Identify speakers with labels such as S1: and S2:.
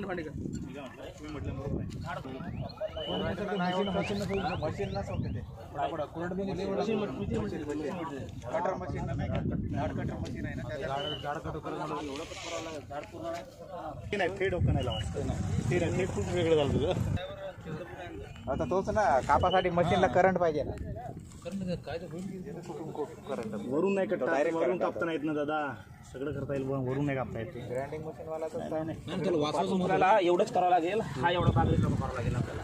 S1: भांडी का
S2: खूप वेगळं झालं तुझं.
S3: आता तोच ना कापासाठी मशीनला करंट पाहिजे ना.
S2: वरून नाही कटता, वरून कापता नाहीत ना दादा. सगळं करता येईल, वरून नाही कापता येते.
S3: ग्राइंडिंग मशीन वाला तर काय नाही.
S1: आपल्याला एवढंच करावं लागेल. हा एवढा कागद जमा करावा लागेल आपल्याला.